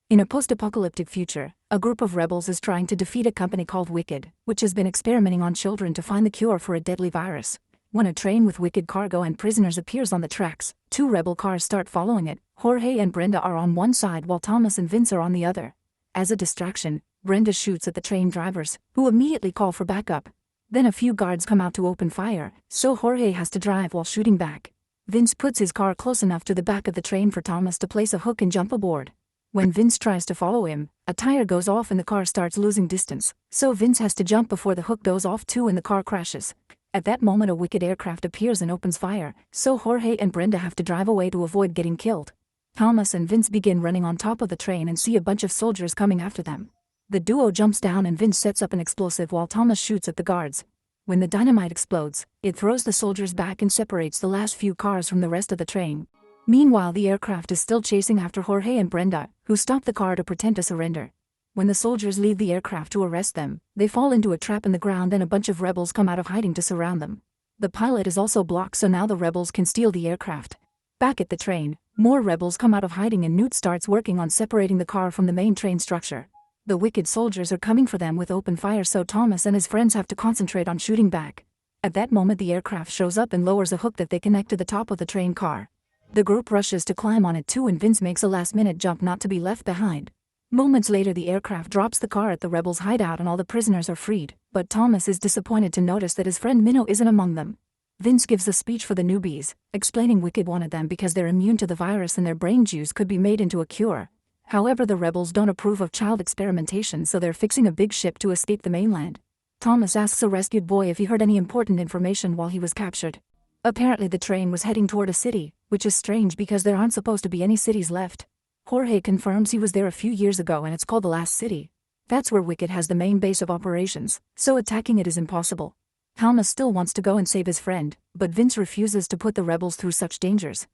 In a post-apocalyptic future, a group of rebels is trying to defeat a company called Wicked, which has been experimenting on children to find the cure for a deadly virus. When a train with Wicked cargo and prisoners appears on the tracks, two rebel cars start following it. Jorge and Brenda are on one side while Thomas and Vince are on the other. As a distraction, Brenda shoots at the train drivers, who immediately call for backup. Then a few guards come out to open fire, so Jorge has to drive while shooting back. Vince puts his car close enough to the back of the train for Thomas to place a hook and jump aboard. When Vince tries to follow him, a tire goes off and the car starts losing distance, so Vince has to jump before the hook goes off too and the car crashes. At that moment a Wicked aircraft appears and opens fire, so Jorge and Brenda have to drive away to avoid getting killed. Thomas and Vince begin running on top of the train and see a bunch of soldiers coming after them. The duo jumps down and Vince sets up an explosive while Thomas shoots at the guards. When the dynamite explodes, it throws the soldiers back and separates the last few cars from the rest of the train. Meanwhile, the aircraft is still chasing after Jorge and Brenda, who stop the car to pretend to surrender. When the soldiers leave the aircraft to arrest them, they fall into a trap in the ground and a bunch of rebels come out of hiding to surround them. The pilot is also blocked, so now the rebels can steal the aircraft. Back at the train, more rebels come out of hiding and Newt starts working on separating the car from the main train structure. The Wicked soldiers are coming for them with open fire, so Thomas and his friends have to concentrate on shooting back. At that moment the aircraft shows up and lowers a hook that they connect to the top of the train car. The group rushes to climb on it too and Vince makes a last-minute jump not to be left behind. Moments later the aircraft drops the car at the rebels' hideout and all the prisoners are freed, but Thomas is disappointed to notice that his friend Minnow isn't among them. Vince gives a speech for the newbies, explaining Wicked wanted them because they're immune to the virus and their brain juice could be made into a cure. However, the rebels don't approve of child experimentation, so they're fixing a big ship to escape the mainland. Thomas asks a rescued boy if he heard any important information while he was captured. Apparently the train was heading toward a city, which is strange because there aren't supposed to be any cities left. Jorge confirms he was there a few years ago and it's called the Last City. That's where Wicked has the main base of operations, so attacking it is impossible. Thomas still wants to go and save his friend, but Vince refuses to put the rebels through such dangers.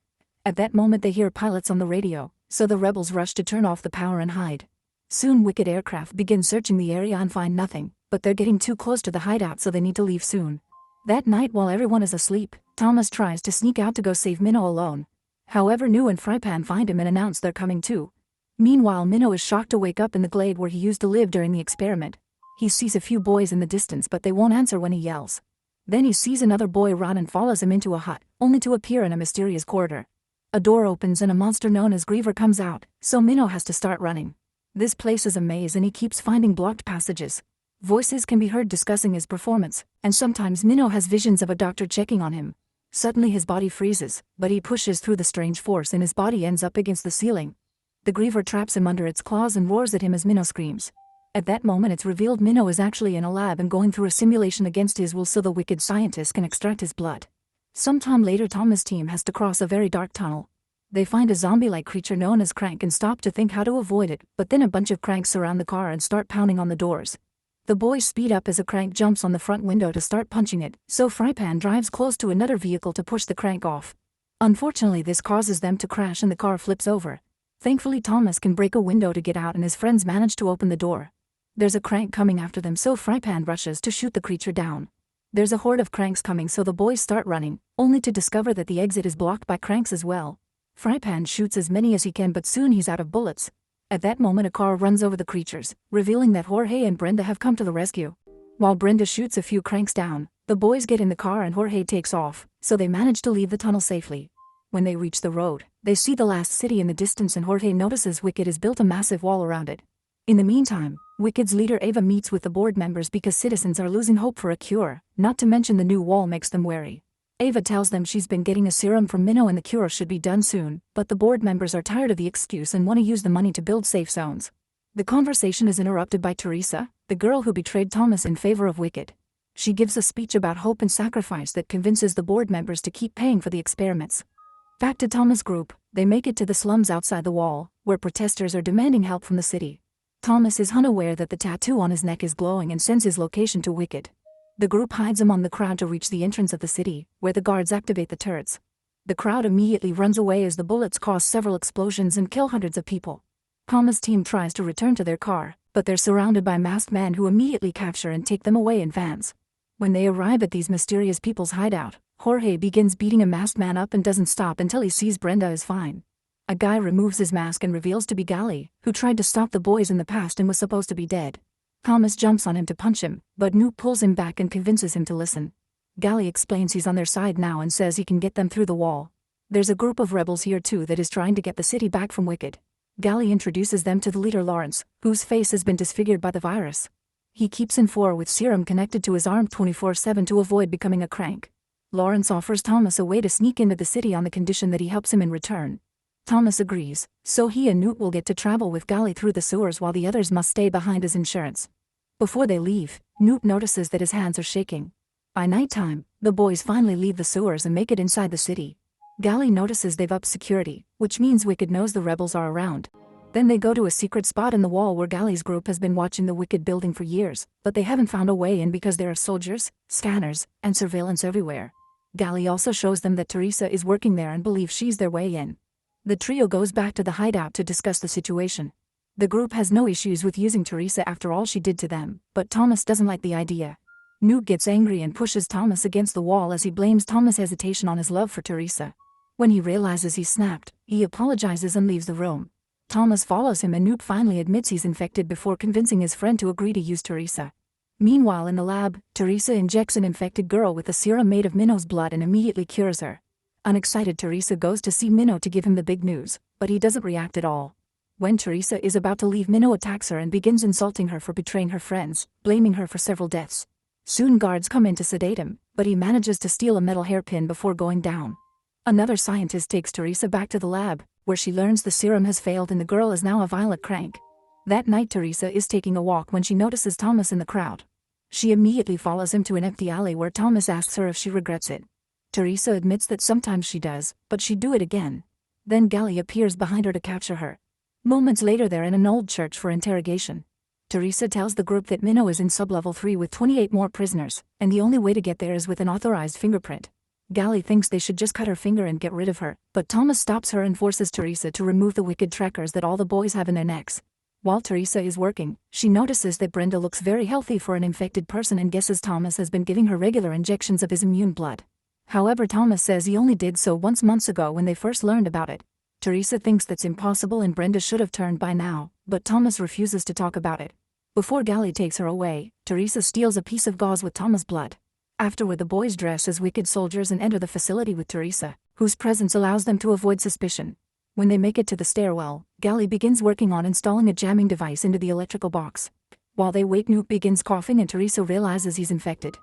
At that moment they hear pilots on the radio, so the rebels rush to turn off the power and hide. Soon Wicked aircraft begin searching the area and find nothing, but they're getting too close to the hideout, so they need to leave soon. That night while everyone is asleep, Thomas tries to sneak out to go save Minnow alone. However, New and Frypan find him and announce they're coming too. Meanwhile, Minnow is shocked to wake up in the glade where he used to live during the experiment. He sees a few boys in the distance but they won't answer when he yells. Then he sees another boy run and follows him into a hut, only to appear in a mysterious corridor. A door opens and a monster known as Griever comes out, so Minnow has to start running. This place is a maze and he keeps finding blocked passages. Voices can be heard discussing his performance, and sometimes Minnow has visions of a doctor checking on him. Suddenly his body freezes, but he pushes through the strange force and his body ends up against the ceiling. The Griever traps him under its claws and roars at him as Minnow screams. At that moment it's revealed Minnow is actually in a lab and going through a simulation against his will so the Wicked scientists can extract his blood. Sometime later Thomas' team has to cross a very dark tunnel. They find a zombie-like creature known as Crank and stop to think how to avoid it, but then a bunch of cranks surround the car and start pounding on the doors. The boys speed up as a crank jumps on the front window to start punching it, so Frypan drives close to another vehicle to push the crank off. Unfortunately this causes them to crash and the car flips over. Thankfully Thomas can break a window to get out and his friends manage to open the door. There's a crank coming after them, so Frypan rushes to shoot the creature down. There's a horde of cranks coming, so the boys start running, only to discover that the exit is blocked by cranks as well. Frypan shoots as many as he can but soon he's out of bullets. At that moment a car runs over the creatures, revealing that Jorge and Brenda have come to the rescue. While Brenda shoots a few cranks down, the boys get in the car and Jorge takes off, so they manage to leave the tunnel safely. When they reach the road, they see the Last City in the distance and Jorge notices Wicked has built a massive wall around it. In the meantime, Wicked's leader Ava meets with the board members because citizens are losing hope for a cure, not to mention the new wall makes them wary. Ava tells them she's been getting a serum from Minnow and the cure should be done soon, but the board members are tired of the excuse and want to use the money to build safe zones. The conversation is interrupted by Teresa, the girl who betrayed Thomas in favor of Wicked. She gives a speech about hope and sacrifice that convinces the board members to keep paying for the experiments. Back to Thomas' group, they make it to the slums outside the wall, where protesters are demanding help from the city. Thomas is unaware that the tattoo on his neck is glowing and sends his location to Wicked. The group hides among the crowd to reach the entrance of the city, where the guards activate the turrets. The crowd immediately runs away as the bullets cause several explosions and kill hundreds of people. Thomas' team tries to return to their car, but they're surrounded by masked men who immediately capture and take them away in vans. When they arrive at these mysterious people's hideout, Jorge begins beating a masked man up and doesn't stop until he sees Brenda is fine. A guy removes his mask and reveals to be Gally, who tried to stop the boys in the past and was supposed to be dead. Thomas jumps on him to punch him, but Newt pulls him back and convinces him to listen. Gally explains he's on their side now and says he can get them through the wall. There's a group of rebels here too that is trying to get the city back from Wicked. Gally introduces them to the leader Lawrence, whose face has been disfigured by the virus. He keeps N4 with serum connected to his arm 24/7 to avoid becoming a crank. Lawrence offers Thomas a way to sneak into the city on the condition that he helps him in return. Thomas agrees, so he and Newt will get to travel with Gally through the sewers while the others must stay behind as insurance. Before they leave, Newt notices that his hands are shaking. By nighttime, the boys finally leave the sewers and make it inside the city. Gally notices they've upped security, which means Wicked knows the rebels are around. Then they go to a secret spot in the wall where Gally's group has been watching the Wicked building for years, but they haven't found a way in because there are soldiers, scanners, and surveillance everywhere. Gally also shows them that Teresa is working there and believes she's their way in. The trio goes back to the hideout to discuss the situation. The group has no issues with using Teresa after all she did to them, but Thomas doesn't like the idea. Newt gets angry and pushes Thomas against the wall as he blames Thomas' hesitation on his love for Teresa. When he realizes he's snapped, he apologizes and leaves the room. Thomas follows him and Newt finally admits he's infected before convincing his friend to agree to use Teresa. Meanwhile in the lab, Teresa injects an infected girl with a serum made of Minnow's blood and immediately cures her. Unexcited Teresa goes to see Minnow to give him the big news, but he doesn't react at all. When Teresa is about to leave, Minnow attacks her and begins insulting her for betraying her friends, blaming her for several deaths. Soon guards come in to sedate him, but he manages to steal a metal hairpin before going down. Another scientist takes Teresa back to the lab, where she learns the serum has failed and the girl is now a violent crank. That night Teresa is taking a walk when she notices Thomas in the crowd. She immediately follows him to an empty alley where Thomas asks her if she regrets it. Teresa admits that sometimes she does, but she'd do it again. Then Gally appears behind her to capture her. Moments later they're in an old church for interrogation. Teresa tells the group that Minnow is in sub-level 3 with 28 more prisoners, and the only way to get there is with an authorized fingerprint. Gally thinks they should just cut her finger and get rid of her, but Thomas stops her and forces Teresa to remove the Wicked trackers that all the boys have in their necks. While Teresa is working, she notices that Brenda looks very healthy for an infected person and guesses Thomas has been giving her regular injections of his immune blood. However, Thomas says he only did so once months ago when they first learned about it. Teresa thinks that's impossible and Brenda should have turned by now, but Thomas refuses to talk about it. Before Gally takes her away, Teresa steals a piece of gauze with Thomas' blood. Afterward the boys dress as Wicked soldiers and enter the facility with Teresa, whose presence allows them to avoid suspicion. When they make it to the stairwell, Gally begins working on installing a jamming device into the electrical box. While they wait, Newt begins coughing and Teresa realizes he's infected.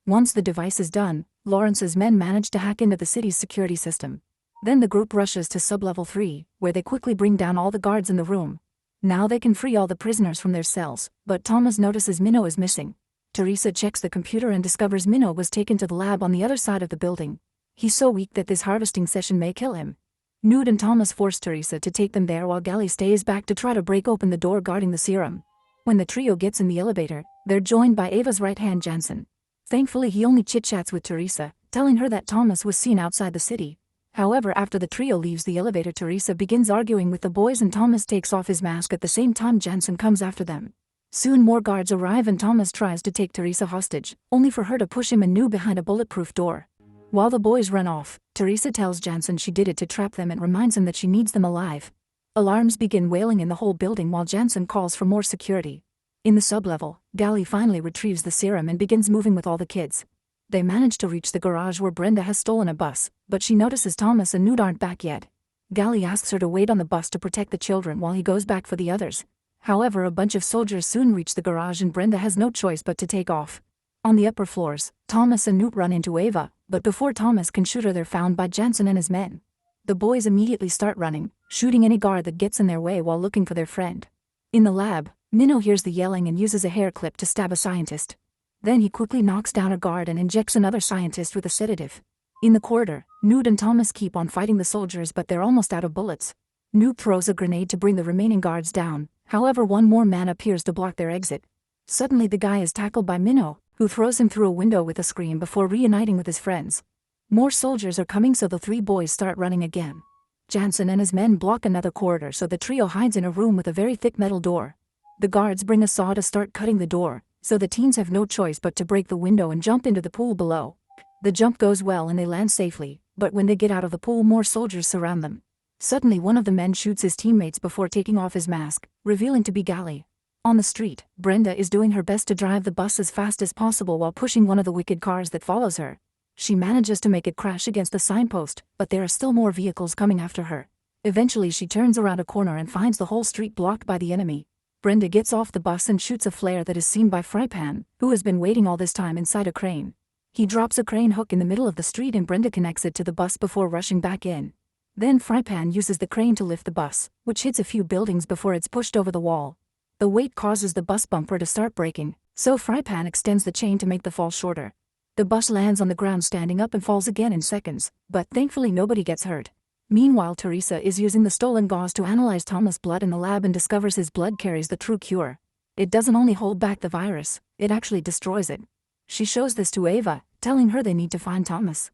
Once the device is done, Lawrence's men manage to hack into the city's security system. Then the group rushes to sub-level 3, where they quickly bring down all the guards in the room. Now they can free all the prisoners from their cells, but Thomas notices Minnow is missing. Teresa checks the computer and discovers Minnow was taken to the lab on the other side of the building. He's so weak that this harvesting session may kill him. Newt and Thomas force Teresa to take them there while Gally stays back to try to break open the door guarding the serum. When the trio gets in the elevator, they're joined by Ava's right-hand Jansen. Thankfully he only chit-chats with Teresa, telling her that Thomas was seen outside the city. However, after the trio leaves the elevator, Teresa begins arguing with the boys and Thomas takes off his mask at the same time Jansen comes after them. Soon more guards arrive and Thomas tries to take Teresa hostage, only for her to push him anew behind a bulletproof door. While the boys run off, Teresa tells Jansen she did it to trap them and reminds him that she needs them alive. Alarms begin wailing in the whole building while Jansen calls for more security. In the sub-level, Gally finally retrieves the serum and begins moving with all the kids. They manage to reach the garage where Brenda has stolen a bus, but she notices Thomas and Newt aren't back yet. Gally asks her to wait on the bus to protect the children while he goes back for the others. However, a bunch of soldiers soon reach the garage and Brenda has no choice but to take off. On the upper floors, Thomas and Newt run into Ava, but before Thomas can shoot her they're found by Jansen and his men. The boys immediately start running, shooting any guard that gets in their way while looking for their friend. In the lab, Minnow hears the yelling and uses a hair clip to stab a scientist. Then he quickly knocks down a guard and injects another scientist with a sedative. In the corridor, Newt and Thomas keep on fighting the soldiers but they're almost out of bullets. Newt throws a grenade to bring the remaining guards down, however one more man appears to block their exit. Suddenly the guy is tackled by Minnow, who throws him through a window with a scream before reuniting with his friends. More soldiers are coming so the three boys start running again. Jansen and his men block another corridor so the trio hides in a room with a very thick metal door. The guards bring a saw to start cutting the door, so the teens have no choice but to break the window and jump into the pool below. The jump goes well and they land safely, but when they get out of the pool more soldiers surround them. Suddenly one of the men shoots his teammates before taking off his mask, revealing to be Gally. On the street, Brenda is doing her best to drive the bus as fast as possible while pushing one of the wicked cars that follows her. She manages to make it crash against the signpost, but there are still more vehicles coming after her. Eventually she turns around a corner and finds the whole street blocked by the enemy. Brenda gets off the bus and shoots a flare that is seen by Frypan, who has been waiting all this time inside a crane. He drops a crane hook in the middle of the street and Brenda connects it to the bus before rushing back in. Then Frypan uses the crane to lift the bus, which hits a few buildings before it's pushed over the wall. The weight causes the bus bumper to start breaking, so Frypan extends the chain to make the fall shorter. The bus lands on the ground standing up and falls again in seconds, but thankfully nobody gets hurt. Meanwhile, Teresa is using the stolen gauze to analyze Thomas' blood in the lab and discovers his blood carries the true cure. It doesn't only hold back the virus, it actually destroys it. She shows this to Ava, telling her they need to find Thomas.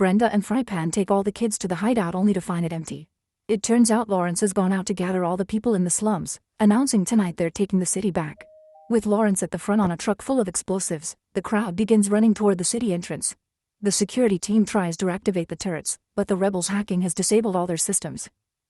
Brenda and Frypan take all the kids to the hideout only to find it empty. It turns out Lawrence has gone out to gather all the people in the slums, announcing tonight they're taking the city back. With Lawrence at the front on a truck full of explosives, the crowd begins running toward the city entrance. The security team tries to activate the turrets, but the rebels' hacking has disabled all their systems.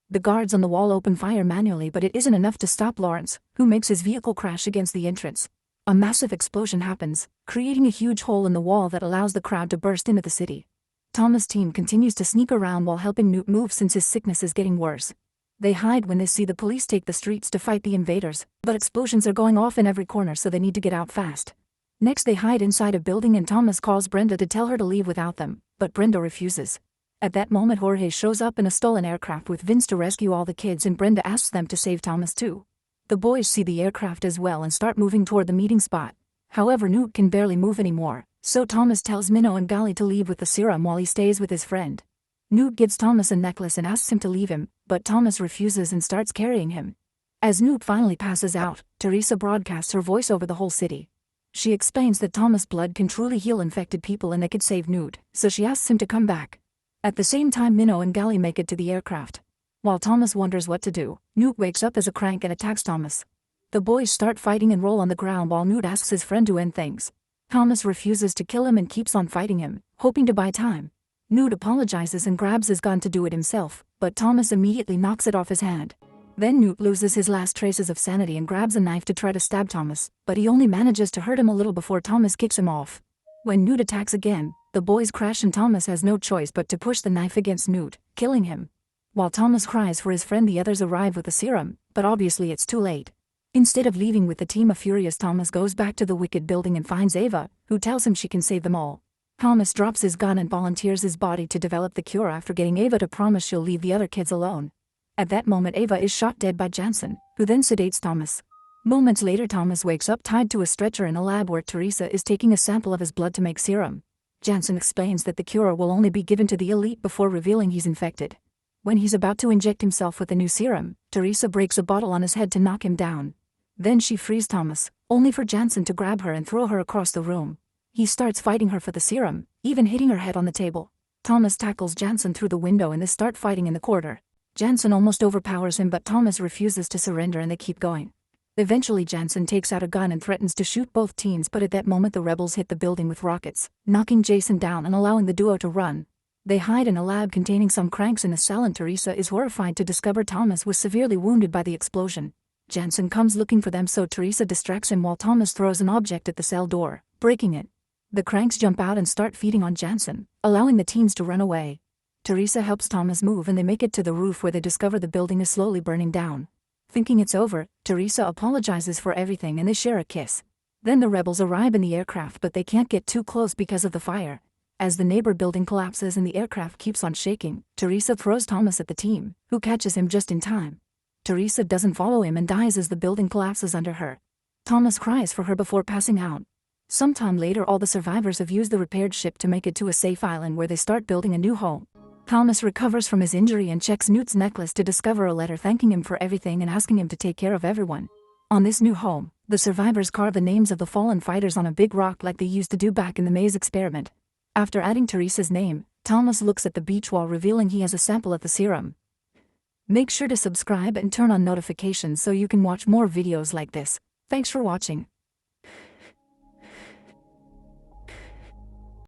The guards on the wall open fire manually, but it isn't enough to stop Lawrence, who makes his vehicle crash against the entrance. A massive explosion happens, creating a huge hole in the wall that allows the crowd to burst into the city. Thomas' team continues to sneak around while helping Newt move since his sickness is getting worse. They hide when they see the police take the streets to fight the invaders, but explosions are going off in every corner so they need to get out fast. Next they hide inside a building and Thomas calls Brenda to tell her to leave without them, but Brenda refuses. At that moment Jorge shows up in a stolen aircraft with Vince to rescue all the kids and Brenda asks them to save Thomas too. The boys see the aircraft as well and start moving toward the meeting spot. However, Newt can barely move anymore, so Thomas tells Minnow and Gally to leave with the serum while he stays with his friend. Newt gives Thomas a necklace and asks him to leave him, but Thomas refuses and starts carrying him. As Newt finally passes out, Teresa broadcasts her voice over the whole city. She explains that Thomas' blood can truly heal infected people and they could save Newt, so she asks him to come back. At the same time, Minnow and Gally make it to the aircraft. While Thomas wonders what to do, Newt wakes up as a crank and attacks Thomas. The boys start fighting and roll on the ground while Newt asks his friend to end things. Thomas refuses to kill him and keeps on fighting him, hoping to buy time. Newt apologizes and grabs his gun to do it himself, but Thomas immediately knocks it off his hand. Then Newt loses his last traces of sanity and grabs a knife to try to stab Thomas, but he only manages to hurt him a little before Thomas kicks him off. When Newt attacks again, the boys crash and Thomas has no choice but to push the knife against Newt, killing him. While Thomas cries for his friend, the others arrive with the serum, but obviously it's too late. Instead of leaving with the team, a furious Thomas goes back to the Wicked building and finds Ava, who tells him she can save them all. Thomas drops his gun and volunteers his body to develop the cure after getting Ava to promise she'll leave the other kids alone. At that moment Ava is shot dead by Jansen, who then sedates Thomas. Moments later Thomas wakes up tied to a stretcher in a lab where Teresa is taking a sample of his blood to make serum. Jansen explains that the cure will only be given to the elite before revealing he's infected. When he's about to inject himself with the new serum, Teresa breaks a bottle on his head to knock him down. Then she frees Thomas, only for Jansen to grab her and throw her across the room. He starts fighting her for the serum, even hitting her head on the table. Thomas tackles Jansen through the window and they start fighting in the corridor. Jansen almost overpowers him, but Thomas refuses to surrender and they keep going. Eventually Jansen takes out a gun and threatens to shoot both teens, but at that moment the rebels hit the building with rockets, knocking Jason down and allowing the duo to run. They hide in a lab containing some cranks in a cell and Teresa is horrified to discover Thomas was severely wounded by the explosion. Jansen comes looking for them, so Teresa distracts him while Thomas throws an object at the cell door, breaking it. The cranks jump out and start feeding on Jansen, allowing the teens to run away. Teresa helps Thomas move and they make it to the roof where they discover the building is slowly burning down. Thinking it's over, Teresa apologizes for everything and they share a kiss. Then the rebels arrive in the aircraft, but they can't get too close because of the fire. As the neighbor building collapses and the aircraft keeps on shaking, Teresa throws Thomas at the team, who catches him just in time. Teresa doesn't follow him and dies as the building collapses under her. Thomas cries for her before passing out. Sometime later all the survivors have used the repaired ship to make it to a safe island where they start building a new home. Thomas recovers from his injury and checks Newt's necklace to discover a letter thanking him for everything and asking him to take care of everyone. On this new home, the survivors carve the names of the fallen fighters on a big rock like they used to do back in the maze experiment. After adding Teresa's name, Thomas looks at the beach while revealing he has a sample of the serum. Make sure to subscribe and turn on notifications so you can watch more videos like this. Thanks for watching.